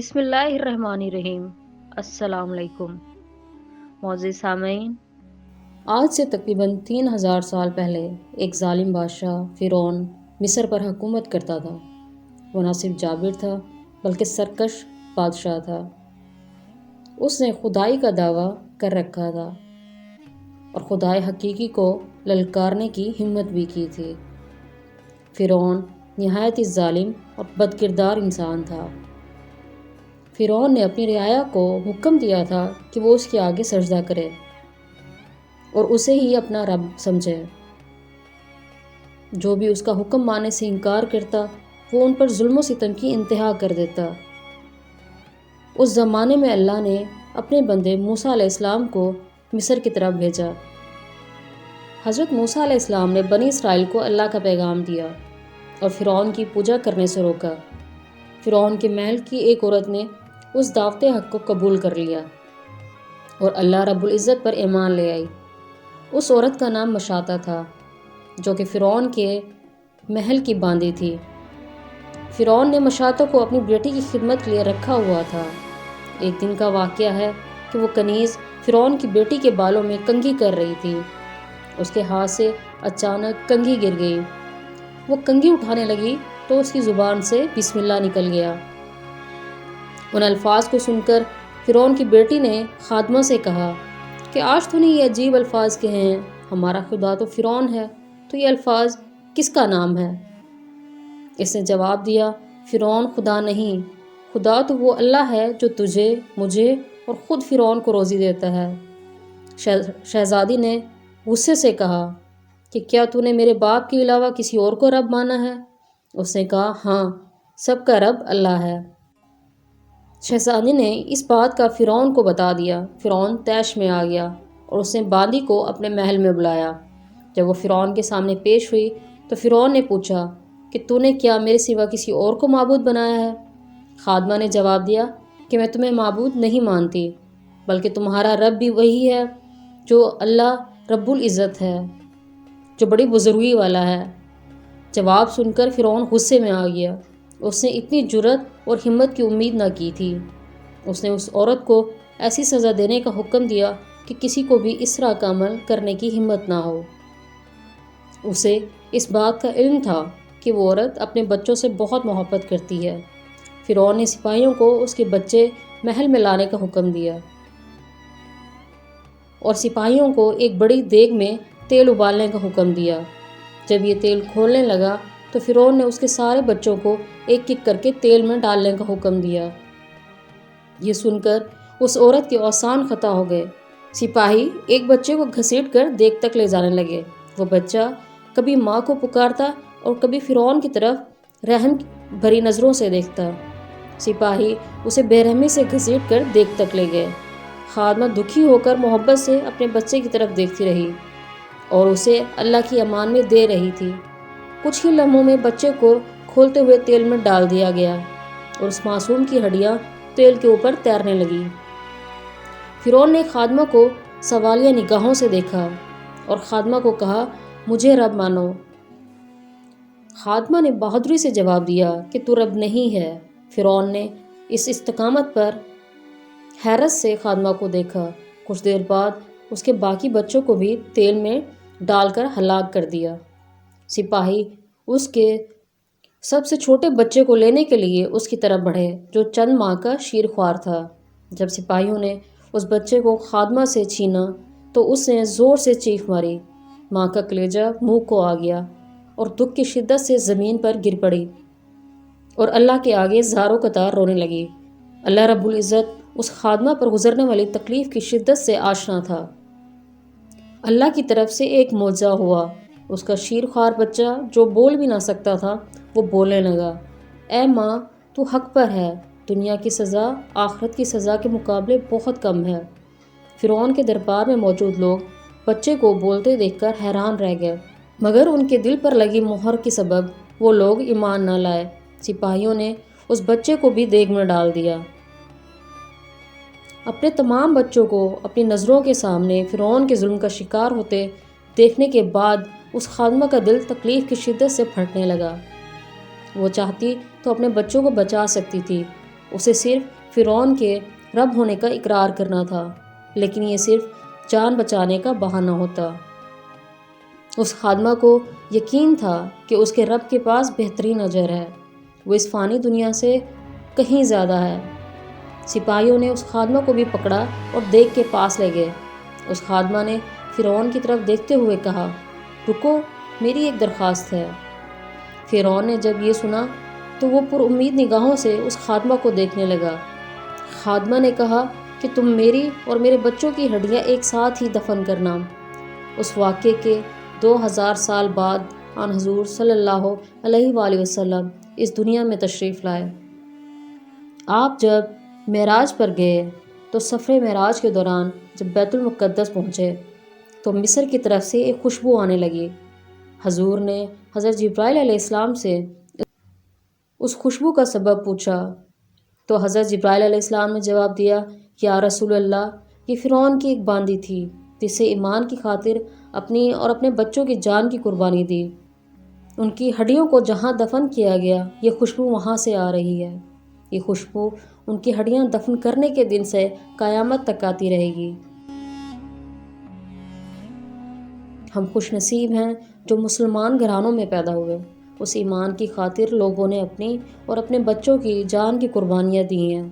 بسم اللہ الرحمن الرحیم۔ السلام علیکم معزز سامعین، آج سے تقریباً 3000 سال پہلے ایک ظالم بادشاہ فرعون مصر پر حکومت کرتا تھا۔ وہ نہ صرف جابر تھا بلکہ سرکش بادشاہ تھا۔ اس نے خدائی کا دعویٰ کر رکھا تھا اور خدائے حقیقی کو للکارنے کی ہمت بھی کی تھی۔ فرعون نہایت ہی ظالم اور بدکردار انسان تھا۔ فرعون نے اپنی رعایا کو حکم دیا تھا کہ وہ اس کے آگے سجدہ کرے اور اسے ہی اپنا رب سمجھے۔ جو بھی اس کا حکم ماننے سے انکار کرتا وہ ان پر ظلم و ستم کی انتہا کر دیتا۔ اس زمانے میں اللہ نے اپنے بندے موسیٰ علیہ السلام کو مصر کی طرف بھیجا۔ حضرت موسیٰ علیہ السلام نے بنی اسرائیل کو اللہ کا پیغام دیا اور فرعون کی پوجا کرنے سے روکا۔ فرعون کے محل کی ایک عورت نے اس دعوت حق کو قبول کر لیا اور اللہ رب العزت پر ایمان لے آئی۔ اس عورت کا نام مشاطہ تھا جو کہ فرعون کے محل کی باندی تھی۔ فرعون نے مشاطہ کو اپنی بیٹی کی خدمت کے لیے رکھا ہوا تھا۔ ایک دن کا واقعہ ہے کہ وہ کنیز فرعون کی بیٹی کے بالوں میں کنگھی کر رہی تھی۔ اس کے ہاتھ سے اچانک کنگھی گر گئی۔ وہ کنگھی اٹھانے لگی تو اس کی زبان سے بسم اللہ نکل گیا۔ ان الفاظ کو سن کر فرعون کی بیٹی نے خادمہ سے کہا کہ آج تو نے یہ عجیب الفاظ کہے ہیں، ہمارا خدا تو فرعون ہے، تو یہ الفاظ کس کا نام ہے؟ اس نے جواب دیا، فرعون خدا نہیں، خدا تو وہ اللہ ہے جو تجھے، مجھے اور خود فرعون کو روزی دیتا ہے۔ شہزادی نے غصے سے کہا کہ کیا تو نے میرے باپ کے علاوہ کسی اور کو رب مانا ہے؟ اس نے کہا ہاں، سب کا رب اللہ ہے۔ شہزادی نے اس بات کا فرعون کو بتا دیا۔ فرعون طیش میں آ گیا اور اس نے باندی کو اپنے محل میں بلایا۔ جب وہ فرعون کے سامنے پیش ہوئی تو فرعون نے پوچھا کہ تو نے کیا میرے سوا کسی اور کو معبود بنایا ہے؟ خادمہ نے جواب دیا کہ میں تمہیں معبود نہیں مانتی، بلکہ تمہارا رب بھی وہی ہے جو اللہ رب العزت ہے، جو بڑی بزرگی والا ہے۔ جواب سن کر فرعون غصے میں آ گیا۔ اس نے اتنی جرأت اور ہمت کی امید نہ کی تھی۔ اس نے اس عورت کو ایسی سزا دینے کا حکم دیا کہ کسی کو بھی اس طرح کا عمل کرنے کی ہمت نہ ہو۔ اسے اس بات کا علم تھا کہ وہ عورت اپنے بچوں سے بہت محبت کرتی ہے۔ فرعون نے سپاہیوں کو اس کے بچے محل میں لانے کا حکم دیا اور سپاہیوں کو ایک بڑی دیگ میں تیل ابالنے کا حکم دیا۔ جب یہ تیل کھولنے لگا تو فرعون نے اس کے سارے بچوں کو ایک ایک کر کے تیل میں ڈالنے کا حکم دیا۔ یہ سن کر اس عورت کے اوسان خطا ہو گئے۔ سپاہی ایک بچے کو گھسیٹ کر دیگ تک لے جانے لگے۔ وہ بچہ کبھی ماں کو پکارتا اور کبھی فرعون کی طرف رحم بھری نظروں سے دیکھتا۔ سپاہی اسے بے رحمی سے گھسیٹ کر دیگ تک لے گئے۔ خادمہ دکھی ہو کر محبت سے اپنے بچے کی طرف دیکھتی رہی اور اسے اللہ کی امان میں دے رہی تھی۔ کچھ ہی لمحوں میں بچے کو کھولتے ہوئے تیل میں ڈال دیا گیا اور اس معصوم کی ہڈیاں تیل کے اوپر تیرنے لگی۔ فرعون نے خادمہ کو سوالیہ نگاہوں سے دیکھا اور خادمہ کو کہا، مجھے رب مانو۔ خادمہ نے بہادری سے جواب دیا کہ تو رب نہیں ہے۔ فرعون نے اس استقامت پر حیرت سے خادمہ کو دیکھا۔ کچھ دیر بعد اس کے باقی بچوں کو بھی تیل میں ڈال کر ہلاک کر دیا۔ سپاہی اس کے سب سے چھوٹے بچے کو لینے کے لیے اس کی طرف بڑھے جو چند ماہ کا شیر خوار تھا۔ جب سپاہیوں نے اس بچے کو خادمہ سے چھینا تو اس نے زور سے چیخ ماری۔ ماں کا کلیجہ منہ کو آ گیا اور دکھ کی شدت سے زمین پر گر پڑی اور اللہ کے آگے زاروں قطار رونے لگی۔ اللہ رب العزت اس خادمہ پر گزرنے والی تکلیف کی شدت سے آشنا تھا۔ اللہ کی طرف سے ایک معجزہ ہوا۔ اس کا شیر خوار بچہ جو بول بھی نہ سکتا تھا وہ بولنے لگا، اے ماں تو حق پر ہے، دنیا کی سزا آخرت کی سزا کے مقابلے بہت کم ہے۔ فرعون کے دربار میں موجود لوگ بچے کو بولتے دیکھ کر حیران رہ گئے، مگر ان کے دل پر لگی مہر کے سبب وہ لوگ ایمان نہ لائے۔ سپاہیوں نے اس بچے کو بھی دیگ میں ڈال دیا۔ اپنے تمام بچوں کو اپنی نظروں کے سامنے فرعون کے ظلم کا شکار ہوتے دیکھنے کے بعد اس خادمہ کا دل تکلیف کی شدت سے پھٹنے لگا۔ وہ چاہتی تو اپنے بچوں کو بچا سکتی تھی، اسے صرف فرعون کے رب ہونے کا اقرار کرنا تھا، لیکن یہ صرف جان بچانے کا بہانہ ہوتا۔ اس خادمہ کو یقین تھا کہ اس کے رب کے پاس بہترین اجر ہے، وہ اس فانی دنیا سے کہیں زیادہ ہے۔ سپاہیوں نے اس خادمہ کو بھی پکڑا اور دیگ کے پاس لے گئے۔ اس خادمہ نے فرعون کی طرف دیکھتے ہوئے کہا، رکو، میری ایک درخواست ہے۔ فرعون نے جب یہ سنا تو وہ پر امید نگاہوں سے اس خادمہ کو دیکھنے لگا۔ خادمہ نے کہا کہ تم میری اور میرے بچوں کی ہڈیاں ایک ساتھ ہی دفن کرنا۔ اس واقعے کے 2000 سال بعد آن حضور صلی اللہ علیہ وآلہ وسلم اس دنیا میں تشریف لائے۔ آپ جب معراج پر گئے تو سفر معراج کے دوران جب بیت المقدس پہنچے تو مصر کی طرف سے ایک خوشبو آنے لگی۔ حضور نے حضرت جبرائیل علیہ السلام سے اس خوشبو کا سبب پوچھا تو حضرت جبرائیل علیہ السلام نے جواب دیا، یا رسول اللہ، یہ فرعون کی ایک باندی تھی جس سے ایمان کی خاطر اپنی اور اپنے بچوں کی جان کی قربانی دی۔ ان کی ہڈیوں کو جہاں دفن کیا گیا یہ خوشبو وہاں سے آ رہی ہے۔ یہ خوشبو ان کی ہڈیاں دفن کرنے کے دن سے قیامت تک آتی رہے گی۔ ہم خوش نصیب ہیں جو مسلمان گھرانوں میں پیدا ہوئے۔ اس ایمان کی خاطر لوگوں نے اپنی اور اپنے بچوں کی جان کی قربانیاں دی ہیں۔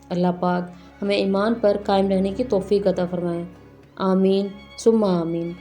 اللہ پاک ہمیں ایمان پر قائم رہنے کی توفیق عطا فرمائے۔ آمین ثم آمین۔